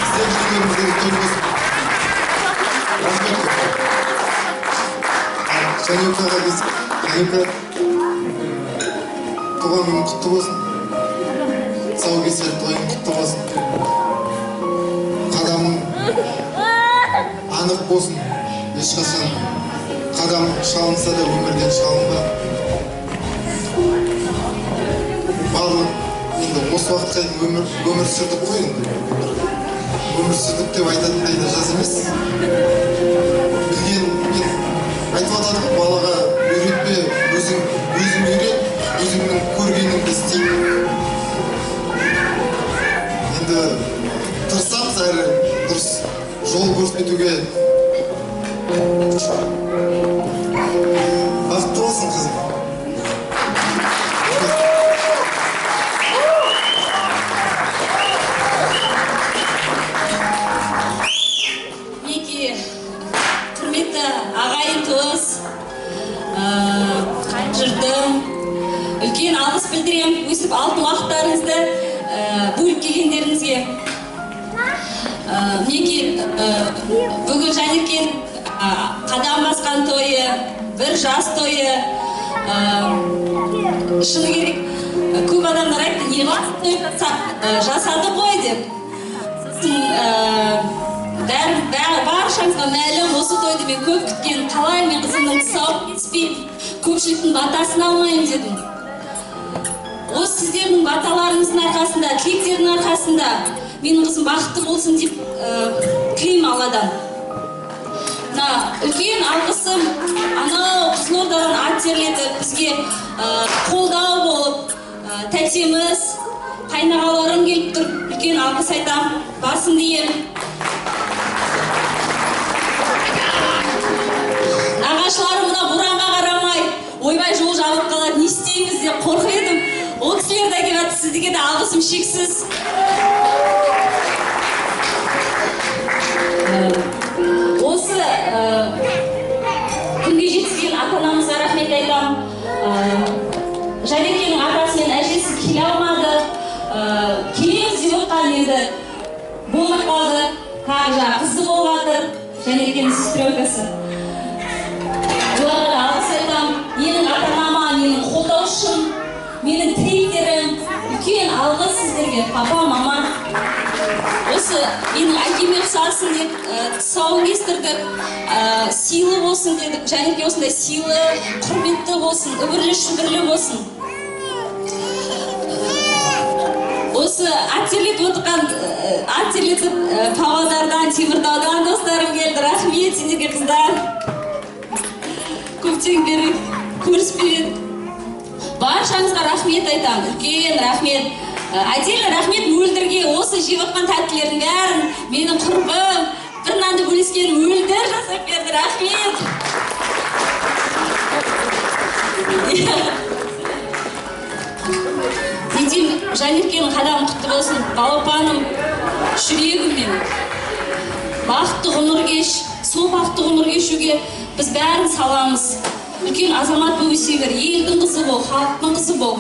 Сіздердің үйлеріңіздегі той болсын. Рахмет көп-көп. Жанюкаға десіп, Жанюка, туған күнің құтты болсын. Тұсаукесер тойың құтты болсын. Қадамың анық болсын. Ешқашан қадам шалынса да өмірден шалынба. Барлық енді осы уақытқа өмір сүрдік қой енді. Өмір сүрдік деп айтатындай да жаз емес. Білген, мен айтып жатады ғой, балаға үйретпе, өзің үйрет, өзіңнің көргеніңді істе. Енді тырысамыз әрі дұрыс жол көрсетуге. Бақытты болсын қызым. Мінекей, құрметті ағайын туыс, жұртым, үлкен алғыс білдіремін өсіп алтын уақыттарыңызды бөліп келгендеріңізге. Мінекей, бүгін Жанеркен қадам басқан тойы, бір жас тойы, шыны керек, көп адамдар айтты, не қыласың той жасады ғой деп. Сосын баршаңызға мәлім, осы тойды мен көп күткен, қалай мен қызымның тұсауын кеспей, көпшіліктің батасын алмайын дедім. Осы сіздердің баталарыңыздың арқасында, тілектердің арқасында менің қызым бақытты болсын деп тілеймін Алладан. Үлкен алғысым анау Қызылордадан ат терлетіп бізге қолдау болып, тәтеміз, қайнағаларым келіп тұр, үлкен алғыс айтам, басым дейін. Нағашыларым мына боранға қарамай, ойбай жол жабылып қалады, не істейміз деп қорқып едім. Ол кісілер де келіп, сіздерге де алғысым шексіз. Осы күнге жеткізген ата-анамызға рахмет айтам. Жәнекенің атасы мен әжесі келе алмады. Келеміз деп отқан енді болмай қалды. Тағы қызы болып жатыр, Жәнекенің сестренкасы. Оларға алғыс айтам. Менің ата-анама, менің қолдаушым, менің тілектерім, үлкен алғыс сіздерге, папа, мама. Осы менің әкеме ұқсасын деп тұсауын кестірдік, сыйлы болсын дедік, Жәнеке осындай сыйлы, құрметті болсын, үбірлі-шүбірлі болсын. Осы аттерлетіп отырған, аттерлетіп Павлодардан, Теміртаудан достарым келді, рахмет сендерге қыздар. Көптен бері көріспеген. Баршаңызға рахмет айтам, үлкен рахмет. Отдельно рахмет мөлдірге, осы жеп отқан тәттілердің бәрін, менің құрбым, бір нанды бөлескен мөлдір жасап берді, рахмет. Неден Жәнекенің қадамы құтты болсын, балапаным, жүрегім менің. Бақытты ғұмыр кеш, сол бақытты ғұмыр кешуге біз бәрін саламыз. Үлкен азамат болып өсегір, елдің қызы бол, халықтың қызы бол,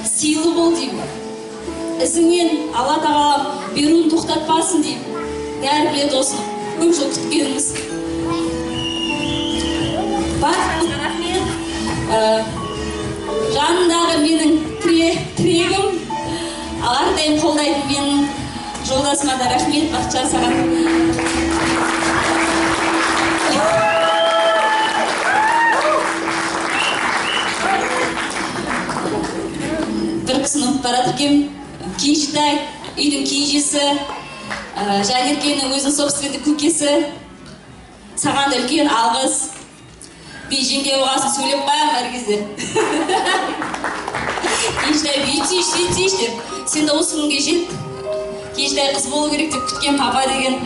сыйлы бол деймін. Ізіңнен Алла тағала беруін тоқтатпасын деймін. Бәрі біледі осыны, көп жыл күткеніміз. Бақытыңызға рахмет. Жанындағы менің тірегім, әрдайым қолдайтын менің жолдасыма да рахмет, Бақытжан саған. Бір кісіні ұмытып баратыр екем, Кенжетай, үйдің кенжесі, Жәнекенің өзінің собственный көкесі. Саған да үлкен алғыс. Би жеңге оғасын сөйлеп қоям әр кезде. Кенжетай бүйтсейш деп, сен де осы күнге жет. Кенжетай қыз болу керек деп күткен папа деген.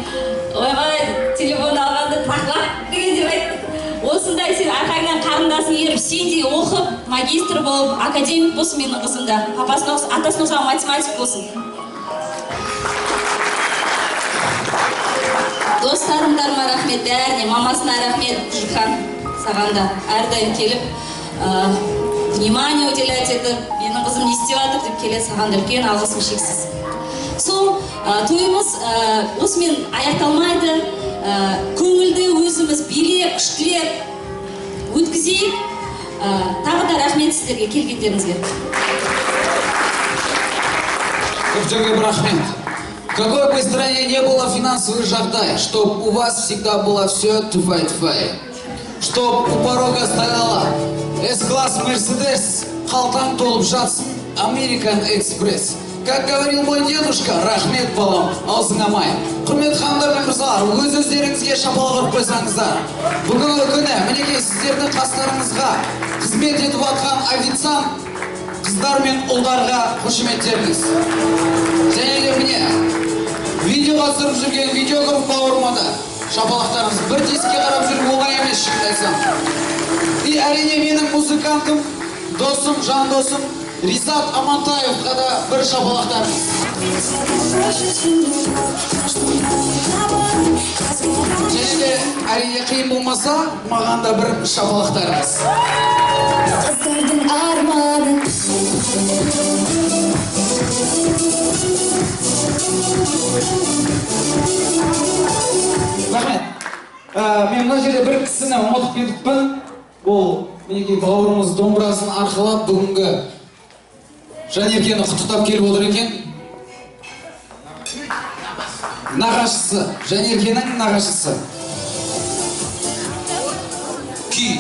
Ойбай, телефон алғанды тақлап деген деп айтты. Осындай сен арқаңнан қарындасын еріп, сен де оқып, магистр болып, академик болсын менің қызымда. Атасын оқыған математик болсын. Достарымдарыма рахмет, бәріне, мамасына рахмет, Жихан, саған да әрдайым келіп, внимание уделять етіп, менің қызым не істеп жатыр деп келеді, саған да үлкен алғысым шексіз. Сол тойымыз осымен аяқталмайды, көңілді өзіміз билеп, күштілеп өткізейік. Тағы да рахмет сіздерге келгендеріңізге. Көптен рахмет. В какой бы стране не было финансовых жағдай, чтоб у вас всегда было все туфай-туфай. Чтоб у порога стояла S-класс Mercedes, қалтаң толып жатсын American Express. Как говорил мой дедушка, рахмет балам, аузыңа май. Құрмет хандар мен мырзалар, өз-өздеріңізге шапалақ ұрып қойсаңыздар. Бүгінгі күні мінекей сіздердің қастарыңызға қызмет етіп атқан официант қыздар мен ұлдарға қошеметтеріңіз. Және де міне видеоға түсіріп жүрген видеограф бауырыма да шапалақтарыңыз. Бір дискке қарап жүріп оңай емес, шынымды айтсам. И әрине менің музыкантым, досым, жан досым Ризат Амантаевқа да бір шапалақтарыңыз. Және де әрине қиын болмаса, маған да бір шапалақтарыңыз. Қыздардың арманы. Рахмет. Мен мына жерде бір кісіні ұмытып кетіппін. Ол мінекей бауырымыз домбырасын арқалап бүгінгі Жанеркені құттықтап келіп отыр екен. Нағашысы, Жанеркенің нағашысы. Күй.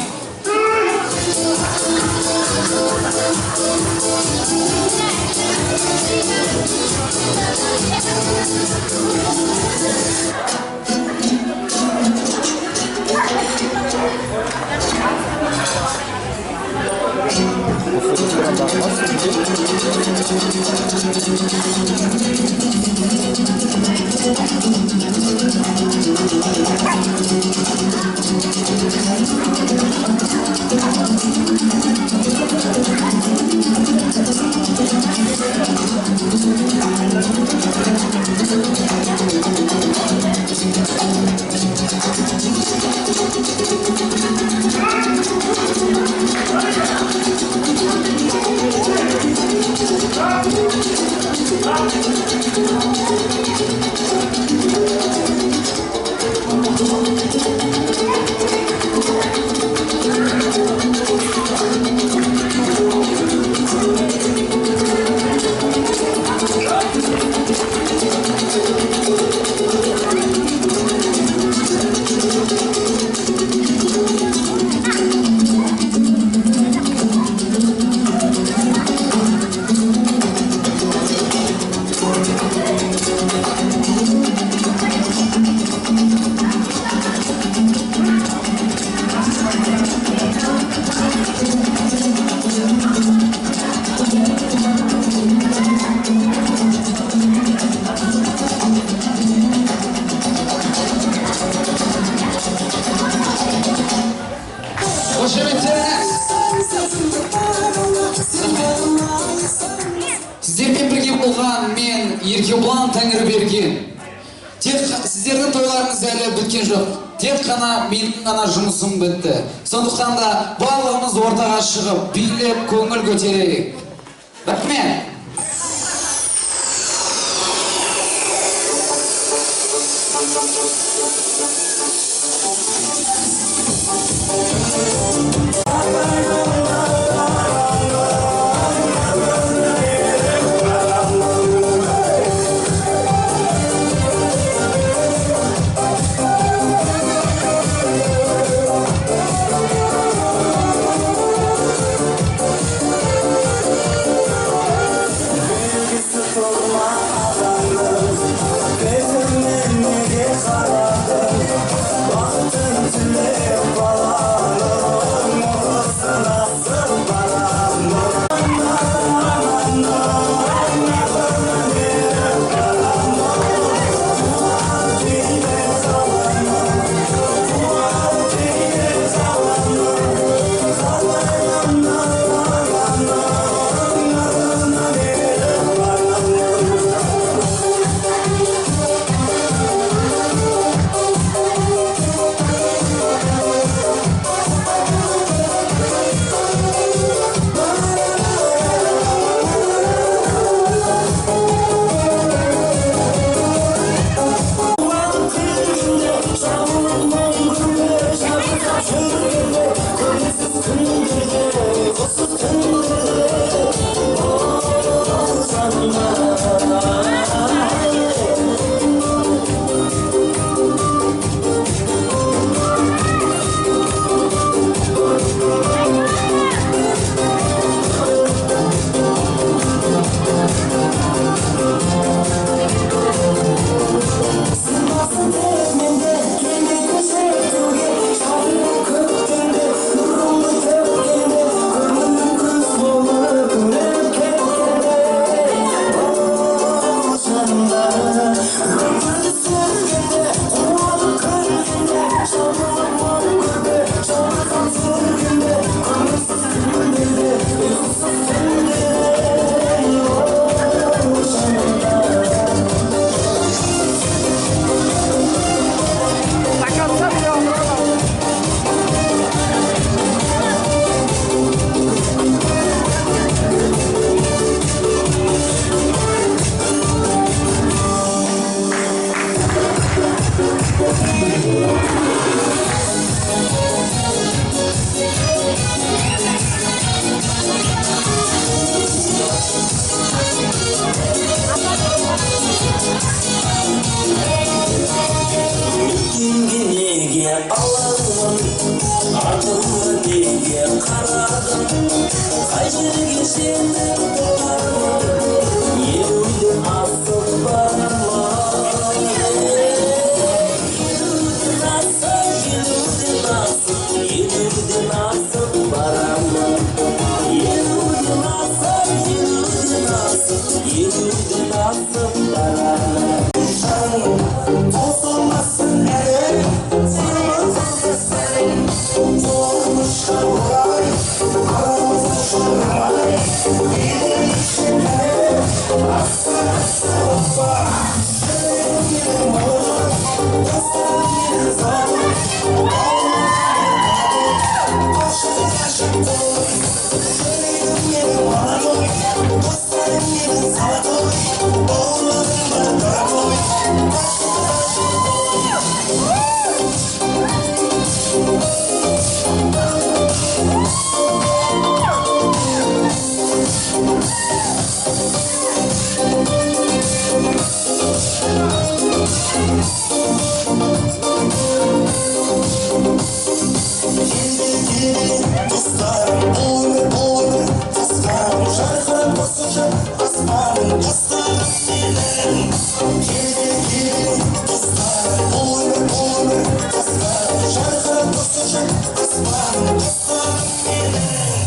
Сіздермен бірге болған мен Еркебұлан Тәңірберген. Сіздердің тойларыңыз әлі біткен жоқ. Тек қана менің ғана жұмысым бітті. Сондықтан да барлығымыз ортаға шығып, билеп көңіл көтерейік. Рахмет. Gözümün nege karadı артыңа неге қарадың қай жерге сені топадың елуден асып бара ма елуден асып бара ма елуден асып бара ма Tozulmasın ellerin, sırmasın Dolmuş kaburay, aramızda şurray Gidin içine, asla sabah Senin gibi olur, dostlar gibi zor Başım yaşım dolu Senin gibi var oy, dostlarım gibi saat oy Oğullarım bana oy Dostlarım olur, dostlarım şarkılarım basacak aslanım dostlarım benim dostlarım olur, dostlarım şarkılarım basacak aslanım dostlarım benim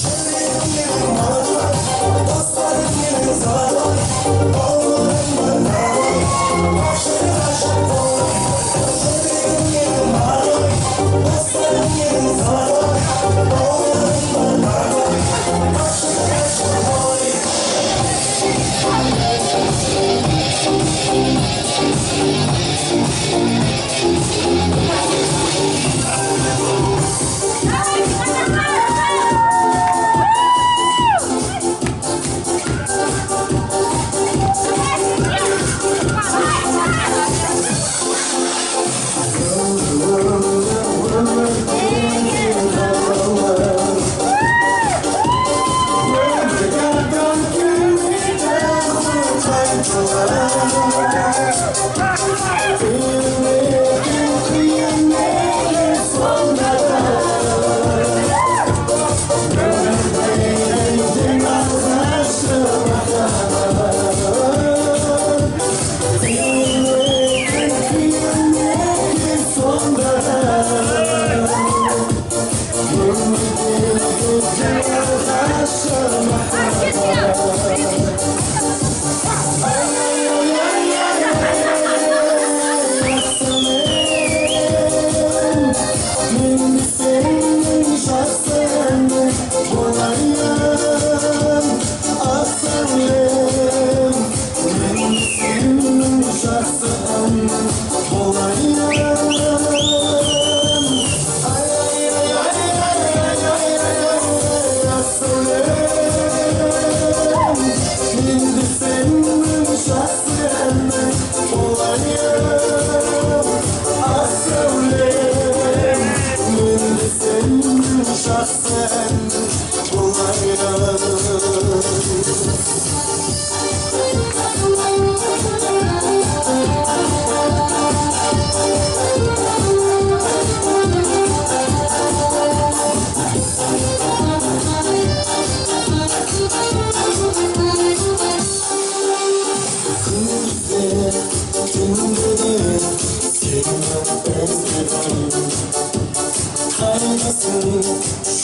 Şöyle benim var, dostlarım benim zar oğullarım bana Başım yaşım dolu Şöyle benim var, dostlarım benim zar oğullarım bana Başım yaşım dolu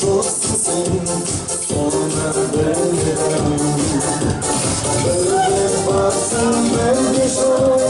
Şoksun sen, sonra böyle Böyle varsın, böyle şok